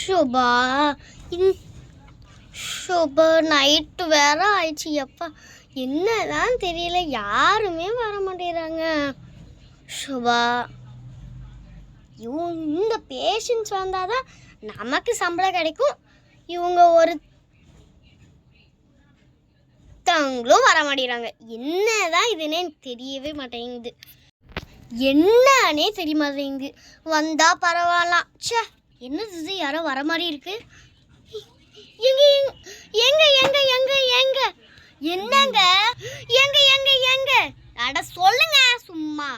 Shobha Shobha night வேற ஆயிடுச்சு. எப்பா என்னதான் தெரியல, யாருமே வர மாட்டேறாங்க. ஷோபா இந்த பேஷண்ட்ஸ் வந்தாதான் நமக்கு சம்பளம் கிடைக்கும். இவங்க ஒருத்தங்களும் வர மாட்டேறாங்க. என்னதான் இதுன்னே தெரியவே மாட்டேங்குது. என்னன்னே தெரிய மாட்டேங்குது. வந்தா பரவாயில்லாம். சே என்னது யாரோ வர மாதிரி இருக்கு. எங்க எங்க எங்க எங்க எங்க என்னங்க எங்க எங்க எங்க அட சொல்லுங்க சும்மா.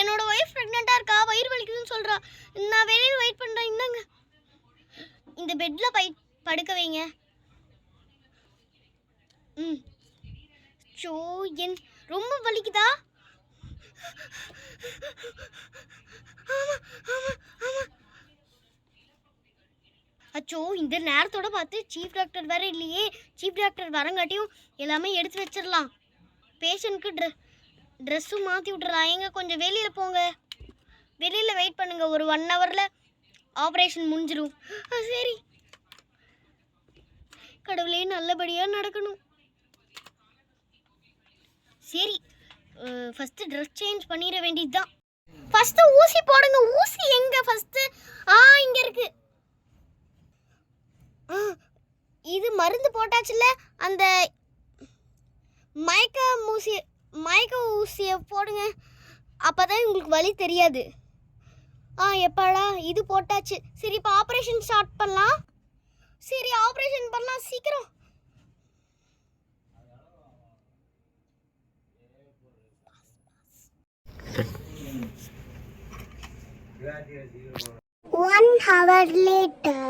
என்னோட ஒய்ஃப் ப்ரெக்னெண்டா இருக்கா, வயிறு வலிக்குதுன்னு சொல்றா. நான் வெளியில வெயிட் பண்றேன். என்னங்க இந்த பெட்ல படுக்க வைங்க. சோ என் ரொம்ப வலிக்குதா? ஆமா ஆமா ஆமா. அச்சோ இந்த நேரத்தோட பார்த்து சீஃப் டாக்டர் வேற இல்லையே. சீஃப் டாக்டர் வரங்காட்டியும் எல்லாமே எடுத்து வச்சிடலாம். பேஷண்ட்க்கு ட்ரெஸ்ஸும் மாற்றி விட்டுறலாம். எங்க கொஞ்சம் வெளியில் போங்க, வெளியில் வெயிட் பண்ணுங்க. ஒரு 1 ஹவரில் ஆப்ரேஷன் முடிஞ்சிடும். சரி கடவுளே நல்லபடியாக நடக்கணும். சரி ஃபஸ்ட்டு ட்ரெஸ் சேஞ்ச் பண்ணிட வேண்டியது தான். ஃபஸ்ட்டு ஊசி போடுங்க. ஊசி எங்க ஃபஸ்ட்டு? இங்கே இருக்கு. இது மருந்து போட்டாச்சுல, அந்த மயக்க ஊசியை போடுங்க. அப்போதான் உங்களுக்கு வலி தெரியாது. எப்பாடா இது போட்டாச்சு. சரி இப்போ ஆப்ரேஷன் ஸ்டார்ட் பண்ணலாம். சரி ஆப்ரேஷன் பண்ணலாம் சீக்கிரம். One hour later.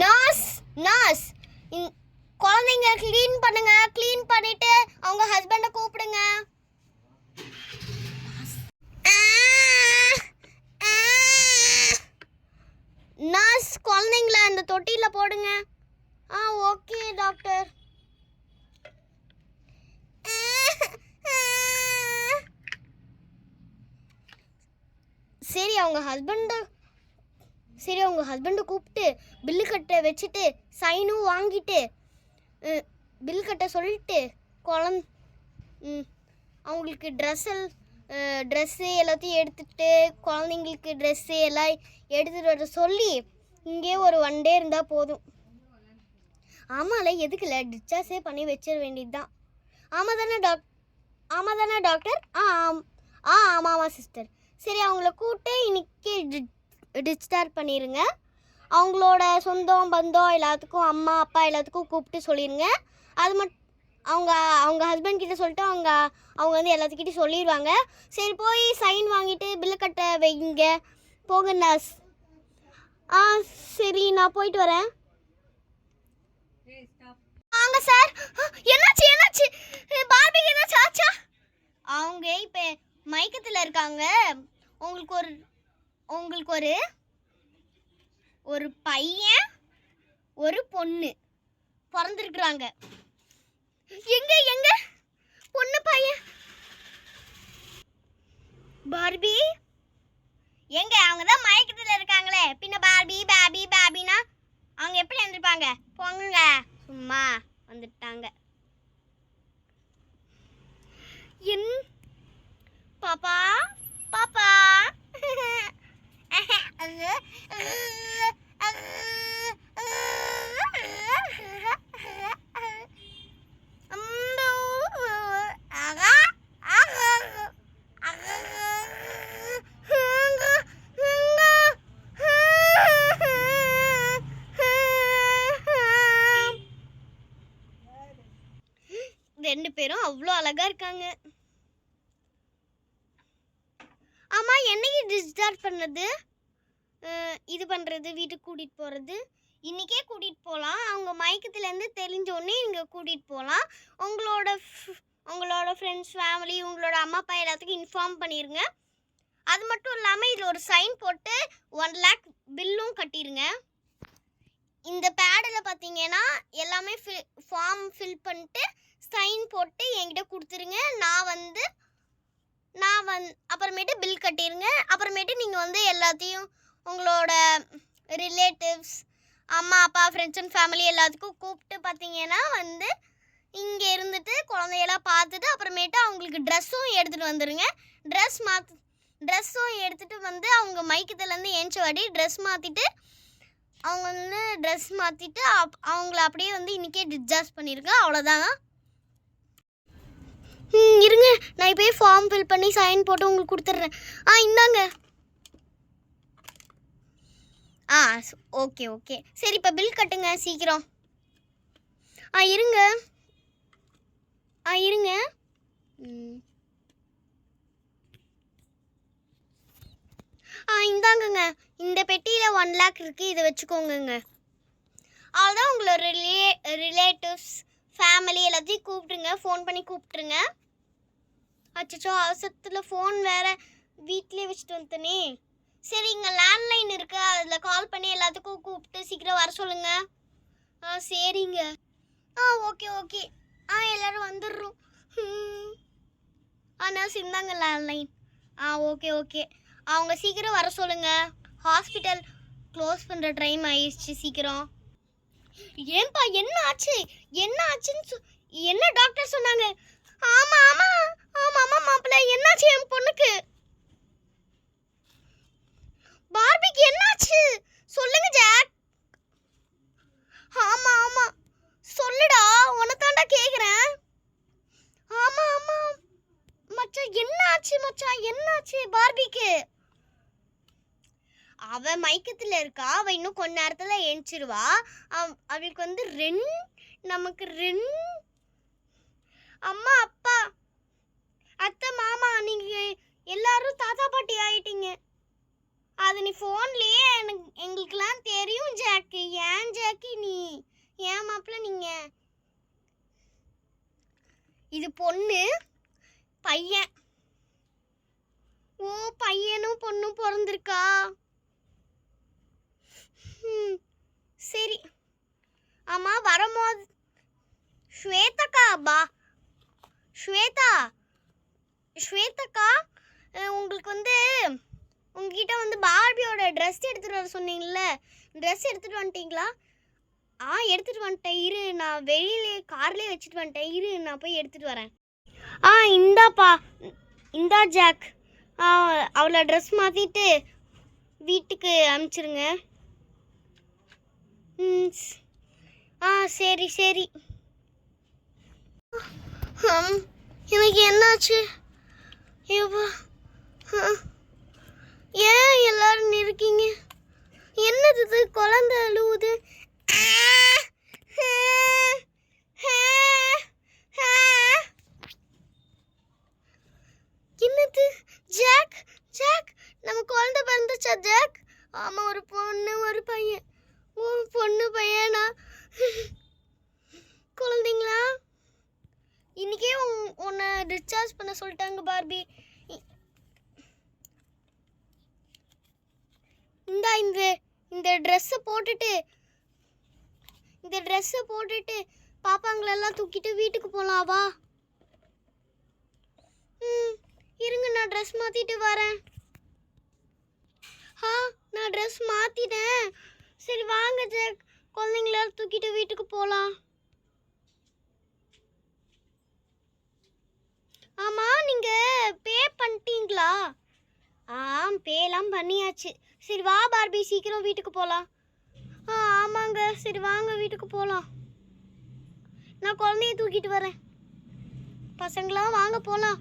நர்ஸ் குழந்தைங்க க்ளீன் பண்ணுங்க. க்ளீன் பண்ணிட்டு அவங்க ஹஸ்பண்டை கூப்பிடுங்க. நர்ஸ் குழந்தைங்கள அந்த தொட்டியில் போடுங்க. Okay doctor. சரி அவங்க ஹஸ்பண்டை கூப்பிட்டு பில்லு கட்ட வச்சுட்டு சைனும் வாங்கிட்டு பில் கட்ட சொல்லிட்டு அவங்களுக்கு ட்ரெஸ்ஸு எல்லாத்தையும் எடுத்துகிட்டு குழந்தைங்களுக்கு ட்ரெஸ்ஸு எல்லாம் எடுத்துகிட்டு வர சொல்லி இங்கே ஒரு 1 டே இருந்தால் போதும். ஆமாம்ல எதுக்குல்ல டிஸ்சார்ஜே பண்ணி வச்சிட வேண்டியது தான். ஆமாம் தானே டாக்டர்? ஆமாம் சிஸ்டர். சரி அவங்கள கூப்பிட்டு இன்னைக்கு டிஸ்சார்ஜ் பண்ணிடுங்க. அவங்களோட சொந்தம் பந்தம் எல்லாத்துக்கும், அம்மா அப்பா எல்லாத்துக்கும் கூப்பிட்டு சொல்லிடுங்க. அது மட்டும் அவங்க ஹஸ்பண்ட் கிட்ட சொல்லிட்டு அவங்க வந்து எல்லாத்துக்கிட்டையும் சொல்லிடுவாங்க. சரி போய் சைன் வாங்கிட்டு பில்லு கட்ட வைங்க. போங்க நர்ஸ். சரி நான் போயிட்டு வரேன். வாங்க சார். என்னாச்சு பார்பிக்கு என்னாச்சு ஆச்சா? அவங்க இப்போ மயக்கத்தில் இருக்காங்க. உங்களுக்கு ஒரு பையன் ஒரு பொண்ணு பிறந்திருக்கிறாங்க. எங்க பொண்ணு பையன் பார்பி எங்க? அவங்க தான் மயக்கத்தில் இருக்காங்களே, பின்ன பாபினா அவங்க எப்படி எழுந்திருப்பாங்க? போங்க சும்மா வந்துட்டாங்க. என் பாப்பா ரெண்டு பேரும் அவ்வளோ அழகா இருக்காங்க. ஆமா என்னைக்கு டிஸ்சார்ஜ் பண்ணது? இது பண்ணுறது, வீட்டுக்கு கூட்டிகிட்டு போகிறது இன்றைக்கே கூட்டிகிட்டு போகலாம். அவங்க மயக்கத்துலேருந்து தெரிஞ்சோடனே இங்கே கூட்டிகிட்டு போகலாம். உங்களோட ஃப்ரெண்ட்ஸ், ஃபேமிலி, உங்களோட அம்மா அப்பா எல்லாத்துக்கும் இன்ஃபார்ம் பண்ணிடுங்க. அது மட்டும் இல்லாமல் இதில் ஒரு சைன் போட்டு 1 lakh பில்லும் கட்டிடுங்க. இந்த பேடில் பார்த்தீங்கன்னா எல்லாமே ஃபார்ம் ஃபில் பண்ணிட்டு சைன் போட்டு என்கிட்ட கொடுத்துருங்க. நான் வந்து நான் அப்புறமேட்டு பில் கட்டிடுங்க. அப்புறமேட்டு நீங்கள் வந்து எல்லாத்தையும் உங்களோட ரிலேட்டிவ்ஸ், அம்மா அப்பா, ஃப்ரெண்ட்ஸ் அண்ட் ஃபேமிலி எல்லாத்துக்கும் கூப்பிட்டு பார்த்தீங்கன்னா வந்து இங்கே இருந்துட்டு குழந்தையெல்லாம் பார்த்துட்டு அப்புறமேட்டு அவங்களுக்கு ட்ரெஸ்ஸும் எடுத்துகிட்டு வந்துடுங்க. ட்ரெஸ்ஸும் எடுத்துகிட்டு வந்து அவங்க மைக்கத்துலேருந்து ஏஞ்ச வாட்டி ட்ரெஸ் மாற்றிட்டு அவங்க வந்து ட்ரெஸ் மாற்றிட்டு அவங்கள அப்படியே வந்து இன்றைக்கே டிஸ்சார்ஜ் பண்ணியிருக்கேன். அவ்வளோதாங்க. இருங்க, நான் இப்போயே ஃபார்ம் ஃபில் பண்ணி சைன் போட்டு உங்களுக்கு கொடுத்துட்றேன். இந்தாங்க. ஓகே ஓகே, சரி இப்போ பில் கட்டுங்க சீக்கிரம். இருங்க இருங்க. இந்தாங்கங்க, இந்த பெட்டியில் 1 lakh இருக்குது, இதை வச்சுக்கோங்கங்க. அவ்வளோதான். உங்களோட ரிலேட்டிவ்ஸ் ஃபேமிலி எல்லாத்தையும் கூப்பிட்டுருங்க, ஃபோன் பண்ணி கூப்பிட்டுருங்க. அச்சோ, அவசரத்தில் ஃபோன் வேறு வீட்டிலே வச்சுட்டு வந்துட்டனே. சரி, இங்கே லேண்ட்லைன் இருக்குது, அதில் கால் பண்ணி எல்லாத்துக்கும் கூப்பிட்டு சீக்கிரம் வர சொல்லுங்கள். சரிங்க. ஓகே ஓகே, எல்லோரும் வந்துடுறோம். நர்ஸ் இந்தாங்க லேண்ட்லைன். ஓகே ஓகே, அவங்க சீக்கிரம் வர சொல்லுங்கள். ஹாஸ்பிட்டல் க்ளோஸ் பண்ணுற டைம் ஆயிடுச்சு, சீக்கிரம். ஏன்பா என்ன ஆச்சு? என்ன ஆச்சுன்னு என்ன டாக்டர் சொன்னாங்க? ஆமாம் ஆமாம் ஆமாம் ஆமாம் மாப்பிள்ளை, என்னாச்சு என் பொண்ணுக்கு? பார்பிக்கு என்னாச்சு சொல்லுங்க ஜாக். ஆமாம் ஆமாம் சொல்லுடா, உனத்தாண்டா கேட்குறேன். ஆமாம் ஆமாம் மச்சான், என்னாச்சு மச்சான், என்னாச்சு பார்பிக்கு? அவ மயக்கத்தில் இருக்கா, அவள் இன்னும் கொஞ்ச நேரத்தில் எழுந்திருவா. அவளுக்கு வந்து நமக்கு அம்மா அப்பா அத்தை மாமா நீங்கள் எல்லாரும் தாத்தா பாட்டி ஆயிட்டீங்க. அது நீ ஃபோன்லேயே எங்களுக்கெல்லாம் தெரியும் ஜாக்கு. ஏன் ஜாக்கு நீ ஏன் மாப்பிள்ள? நீங்கள் இது பொண்ணு பையன். பையனும் பொண்ணும் பிறந்திருக்கா? சரி. ஆமாம், வரும்போது ஸ்வேதாக்கா உங்களுக்கு வந்து உங்ககிட்ட வந்து பார்பியோட ட்ரெஸ் எடுத்துகிட்டு வர சொன்னீங்கல்ல, ட்ரெஸ் எடுத்துகிட்டு வந்துட்டீங்களா? எடுத்துகிட்டு வந்துட்டேன், இரு, நான் வெளியிலே கார்லேயே வச்சுட்டு வந்துட்டேன், இரு, நான் போய் எடுத்துகிட்டு வரேன். இந்தாப்பா, இந்தா ஜாக், அவளை ட்ரெஸ் மாற்றிட்டு வீட்டுக்கு அனுப்பிச்சிருங்க. சரி சரி. எனக்கு என்னாச்சு? ஏன் எல்லாரும் இருக்கீங்க? என்னது குழந்தை அழுவுது? என்னது ஜாக்? ஜாக், நம்ம குழந்தை பிறந்துச்சா ஜாக்? ஆமாம், ஒரு பொண்ணு ஒரு பையன். பொண்ணு பையனா? குழந்தைங்களா? இன்னைக்கே உன்னை டிஸ்சார்ஜ் பண்ண சொல்லிட்டாங்க பார்பி. இந்த ட்ரெஸ்ஸை போட்டுட்டு பாப்பாங்களெல்லாம் தூக்கிட்டு வீட்டுக்கு போகலாம் வா. இருங்க, நான் ட்ரெஸ் மாற்றிட்டு வரேன். நான் ட்ரெஸ் மாற்றிட்டேன். சரி வாங்க ஜாக், குழந்தைங்களெல்லாம் தூக்கிட்டு வீட்டுக்கு போகலாம். ஆமாம், நீங்கள் பே பண்ணிட்டீங்களா? பேலாம் பண்ணியாச்சு. சரி வா பார்பி, சீக்கிரம் வீட்டுக்கு போகலாம். ஆமாங்க, சரி வாங்க வீட்டுக்கு போகலாம். நான் குழந்தைய தூக்கிட்டு வரேன். பசங்களாம் வாங்க போகலாம்.